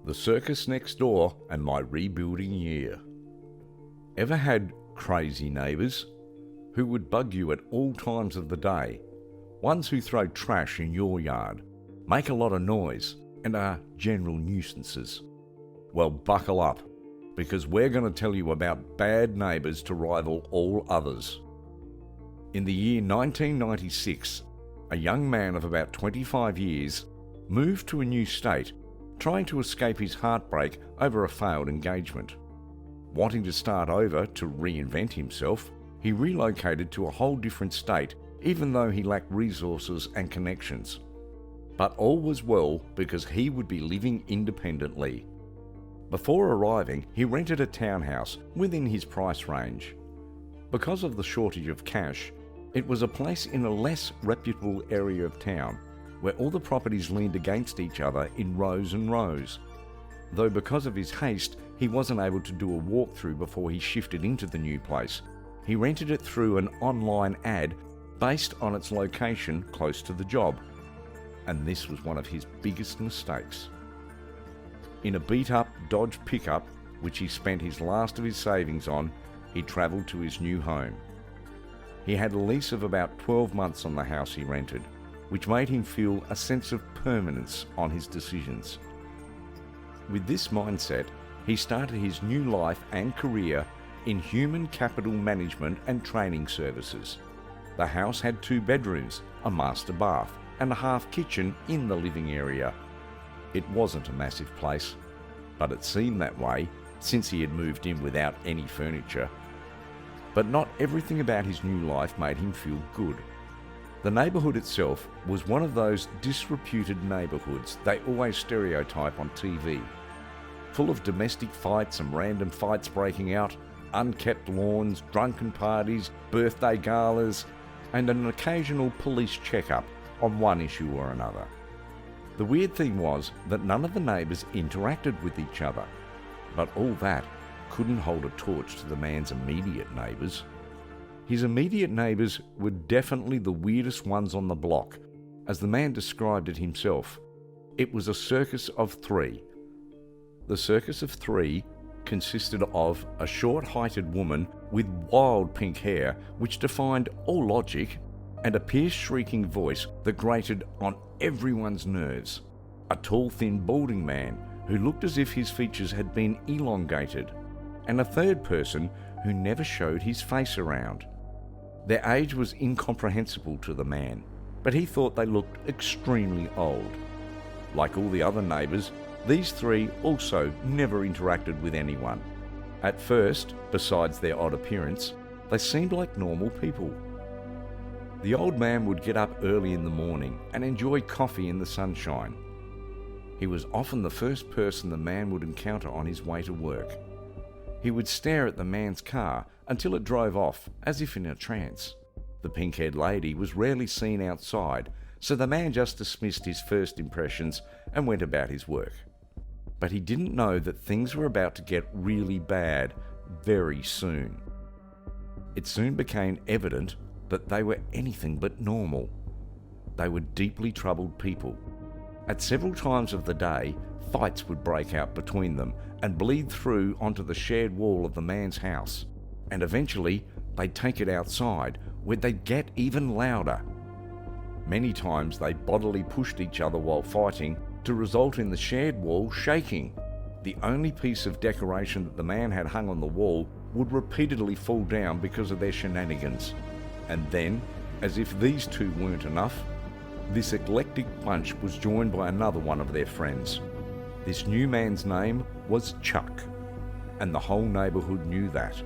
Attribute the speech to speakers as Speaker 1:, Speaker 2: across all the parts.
Speaker 1: The Circus Next Door and My Rebuilding Year. Ever had crazy neighbours who would bug you at all times of the day? Ones who throw trash in your yard, make a lot of noise, and are general nuisances? Well, buckle up, because we're going to tell you about bad neighbours to rival all others. In the year 1996, a young man of about 25 years moved to a new state, trying to escape his heartbreak over a failed engagement. Wanting to start over to reinvent himself, he relocated to a whole different state, even though he lacked resources and connections. But all was well because he would be living independently. Before arriving, he rented a townhouse within his price range. Because of the shortage of cash, it was a place in a less reputable area of town, where all the properties leaned against each other in rows and rows. Though because of his haste, he wasn't able to do a walkthrough before he shifted into the new place. He rented it through an online ad based on its location close to the job. And this was one of his biggest mistakes. In a beat-up Dodge pickup, which he spent his last of his savings on, he travelled to his new home. He had a lease of about 12 months on the house he rented, which made him feel a sense of permanence on his decisions. With this mindset, he started his new life and career in human capital management and training services. The house had 2 bedrooms, a master bath, and a half kitchen in the living area. It wasn't a massive place, but it seemed that way since he had moved in without any furniture. But not everything about his new life made him feel good. The neighbourhood itself was one of those disreputed neighbourhoods they always stereotype on TV. Full of domestic fights and random fights breaking out, unkept lawns, drunken parties, birthday galas, and an occasional police checkup on one issue or another. The weird thing was that none of the neighbours interacted with each other, but all that couldn't hold a torch to the man's immediate neighbours. His immediate neighbours were definitely the weirdest ones on the block. As the man described it himself, it was a circus of 3. The circus of 3 consisted of a short-heighted woman with wild pink hair which defied all logic, and a pierced shrieking voice that grated on everyone's nerves. A tall, thin, balding man who looked as if his features had been elongated, and a third person who never showed his face around. Their age was incomprehensible to the man, but he thought they looked extremely old. Like all the other neighbours, these 3 also never interacted with anyone. At first, besides their odd appearance, they seemed like normal people. The old man would get up early in the morning and enjoy coffee in the sunshine. He was often the first person the man would encounter on his way to work. He would stare at the man's car until it drove off, as if in a trance. The pink-haired lady was rarely seen outside, so the man just dismissed his first impressions and went about his work. But he didn't know that things were about to get really bad very soon. It soon became evident that they were anything but normal. They were deeply troubled people. At several times of the day, fights would break out between them and bleed through onto the shared wall of the man's house. And eventually, they'd take it outside, where they'd get even louder. Many times they bodily pushed each other while fighting to result in the shared wall shaking. The only piece of decoration that the man had hung on the wall would repeatedly fall down because of their shenanigans. And then, as if these 2 weren't enough, this eclectic bunch was joined by another one of their friends. This new man's name was Chuck, and the whole neighbourhood knew that.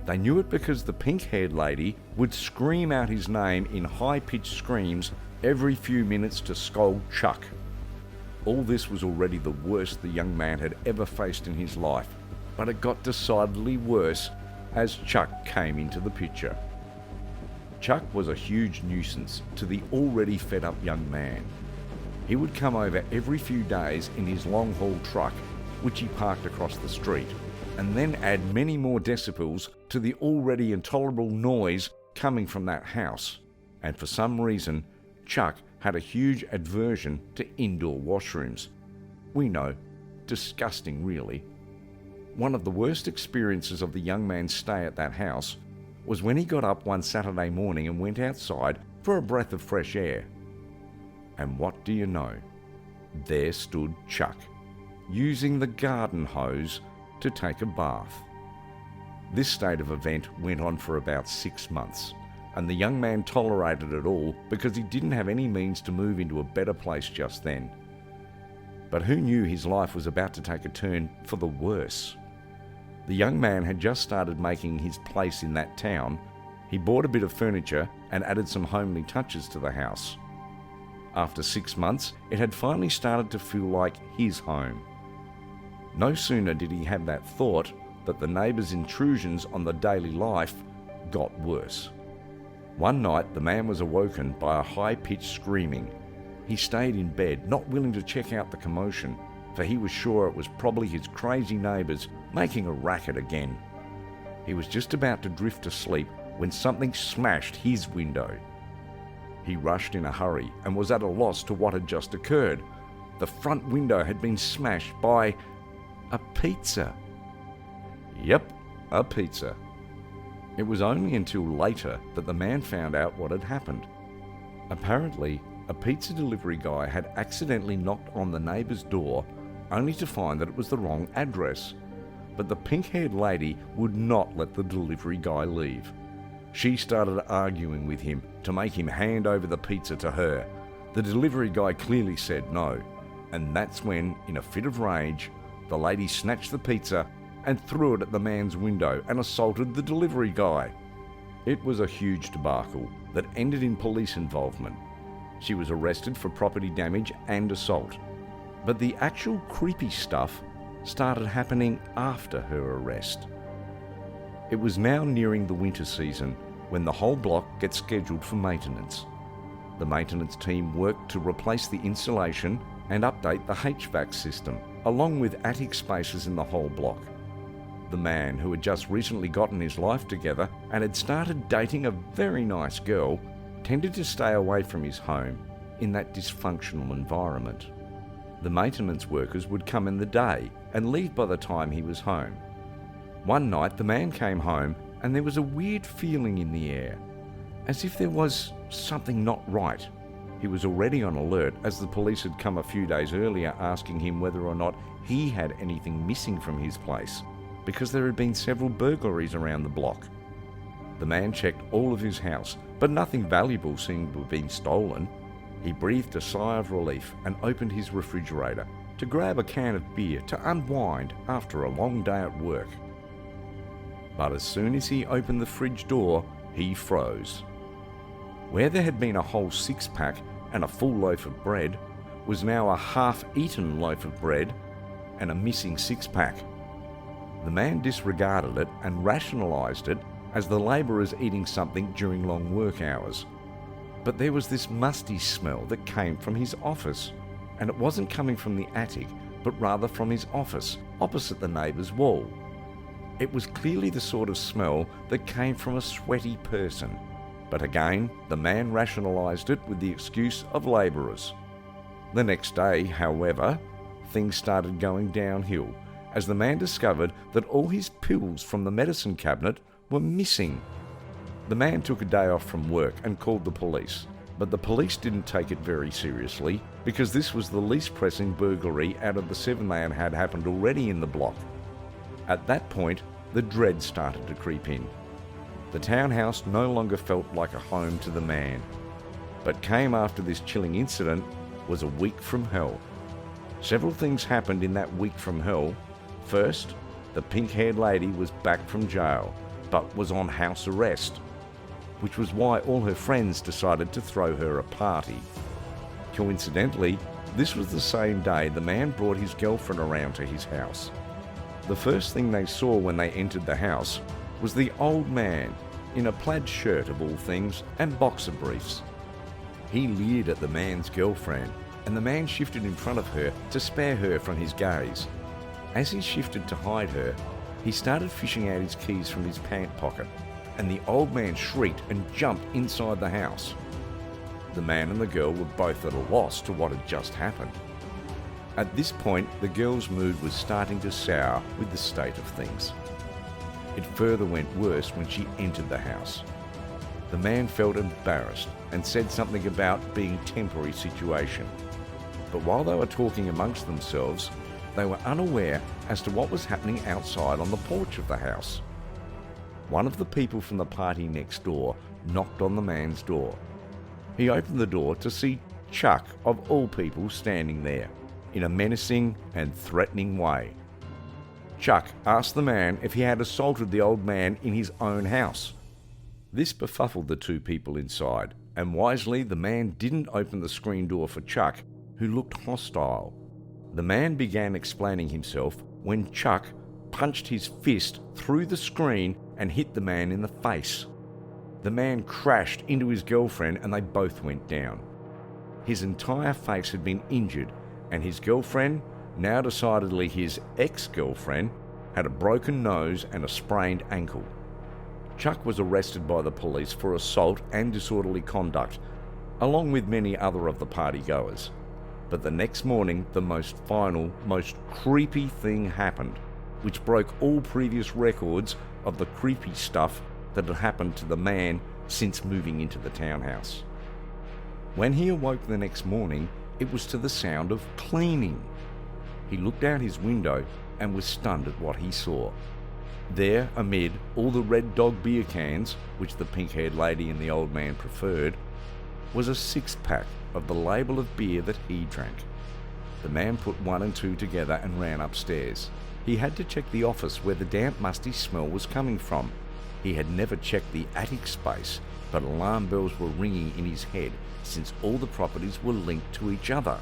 Speaker 1: They knew it because the pink-haired lady would scream out his name in high-pitched screams every few minutes to scold Chuck. All this was already the worst the young man had ever faced in his life, but it got decidedly worse as Chuck came into the picture. Chuck was a huge nuisance to the already fed-up young man. He would come over every few days in his long-haul truck, which he parked across the street, and then add many more decibels to the already intolerable noise coming from that house. And for some reason, Chuck had a huge aversion to indoor washrooms. We know, disgusting really. One of the worst experiences of the young man's stay at that house was when he got up one Saturday morning and went outside for a breath of fresh air. And what do you know? There stood Chuck, using the garden hose to take a bath. This state of event went on for about 6 months, and the young man tolerated it all because he didn't have any means to move into a better place just then. But who knew his life was about to take a turn for the worse? The young man had just started making his place in that town. He bought a bit of furniture and added some homely touches to the house. After 6 months, it had finally started to feel like his home. No sooner did he have that thought that the neighbours' intrusions on the daily life got worse. One night, the man was awoken by a high-pitched screaming. He stayed in bed, not willing to check out the commotion, for he was sure it was probably his crazy neighbours making a racket again. He was just about to drift to sleep when something smashed his window. He rushed in a hurry and was at a loss to what had just occurred. The front window had been smashed by a pizza. Yep, a pizza. It was only until later that the man found out what had happened. Apparently, a pizza delivery guy had accidentally knocked on the neighbour's door only to find that it was the wrong address. But the pink-haired lady would not let the delivery guy leave. She started arguing with him to make him hand over the pizza to her. The delivery guy clearly said no, and that's when, in a fit of rage, the lady snatched the pizza and threw it at the man's window and assaulted the delivery guy. It was a huge debacle that ended in police involvement. She was arrested for property damage and assault. But the actual creepy stuff started happening after her arrest. It was now nearing the winter season when the whole block gets scheduled for maintenance. The maintenance team worked to replace the insulation and update the HVAC system, along with attic spaces in the whole block. The man, who had just recently gotten his life together and had started dating a very nice girl, tended to stay away from his home in that dysfunctional environment. The maintenance workers would come in the day and leave by the time he was home. One night the man came home and there was a weird feeling in the air, as if there was something not right. He was already on alert as the police had come a few days earlier asking him whether or not he had anything missing from his place, because there had been several burglaries around the block. The man checked all of his house, but nothing valuable seemed to have been stolen. He breathed a sigh of relief and opened his refrigerator to grab a can of beer to unwind after a long day at work. But as soon as he opened the fridge door, he froze. Where there had been a whole 6-pack and a full loaf of bread, was now a half-eaten loaf of bread and a missing 6-pack. The man disregarded it and rationalised it as the labourers eating something during long work hours. But there was this musty smell that came from his office, and it wasn't coming from the attic, but rather from his office, opposite the neighbour's wall. It was clearly the sort of smell that came from a sweaty person. But again, the man rationalised it with the excuse of labourers. The next day, however, things started going downhill, as the man discovered that all his pills from the medicine cabinet were missing. The man took a day off from work and called the police, but the police didn't take it very seriously because this was the least pressing burglary out of the 7 that had happened already in the block. At that point, the dread started to creep in. The townhouse no longer felt like a home to the man, but came after this chilling incident was a week from hell. Several things happened in that week from hell. First, the pink-haired lady was back from jail, but was on house arrest, which was why all her friends decided to throw her a party. Coincidentally, this was the same day the man brought his girlfriend around to his house. The first thing they saw when they entered the house was the old man, in a plaid shirt of all things and boxer briefs. He leered at the man's girlfriend, and the man shifted in front of her to spare her from his gaze. As he shifted to hide her, he started fishing out his keys from his pant pocket, and the old man shrieked and jumped inside the house. The man and the girl were both at a loss to what had just happened. At this point, the girl's mood was starting to sour with the state of things. It further went worse when she entered the house. The man felt embarrassed and said something about being a temporary situation. But while they were talking amongst themselves, they were unaware as to what was happening outside on the porch of the house. One of the people from the party next door knocked on the man's door. He opened the door to see Chuck, of all people, standing there, in a menacing and threatening way. Chuck asked the man if he had assaulted the old man in his own house. This befuddled the two people inside, and wisely the man didn't open the screen door for Chuck, who looked hostile. The man began explaining himself when Chuck punched his fist through the screen and hit the man in the face. The man crashed into his girlfriend and they both went down. His entire face had been injured, and his girlfriend, now decidedly his ex-girlfriend, had a broken nose and a sprained ankle. Chuck was arrested by the police for assault and disorderly conduct, along with many other of the partygoers. But the next morning, the most creepy thing happened, which broke all previous records of the creepy stuff that had happened to the man since moving into the townhouse. When he awoke the next morning, it was to the sound of cleaning. He looked out his window and was stunned at what he saw. There, amid all the Red Dog beer cans, which the pink-haired lady and the old man preferred, was a six-pack of the label of beer that he drank. The man put one and two together and ran upstairs. He had to check the office where the damp, musty smell was coming from. He had never checked the attic space, but alarm bells were ringing in his head since all the properties were linked to each other.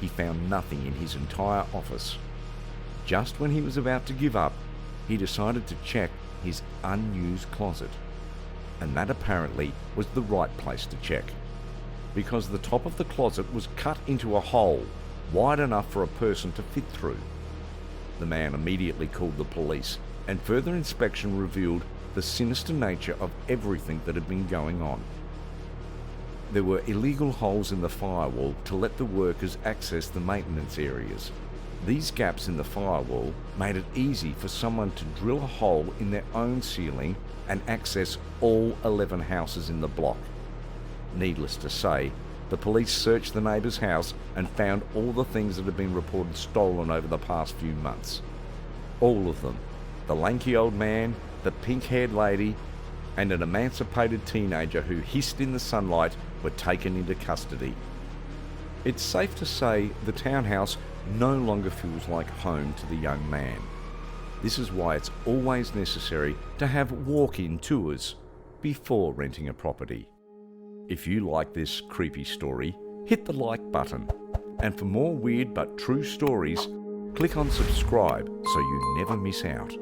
Speaker 1: He found nothing in his entire office. Just when he was about to give up, he decided to check his unused closet. And that apparently was the right place to check, because the top of the closet was cut into a hole wide enough for a person to fit through. The man immediately called the police, and further inspection revealed the sinister nature of everything that had been going on. There were illegal holes in the firewall to let the workers access the maintenance areas. These gaps in the firewall made it easy for someone to drill a hole in their own ceiling and access all 11 houses in the block. Needless to say, the police searched the neighbour's house and found all the things that had been reported stolen over the past few months. All of them. The lanky old man, the pink-haired lady, and an emancipated teenager who hissed in the sunlight were taken into custody. It's safe to say the townhouse no longer feels like home to the young man. This is why it's always necessary to have walk-in tours before renting a property. If you like this creepy story, hit the like button. And for more weird but true stories, click on subscribe so you never miss out.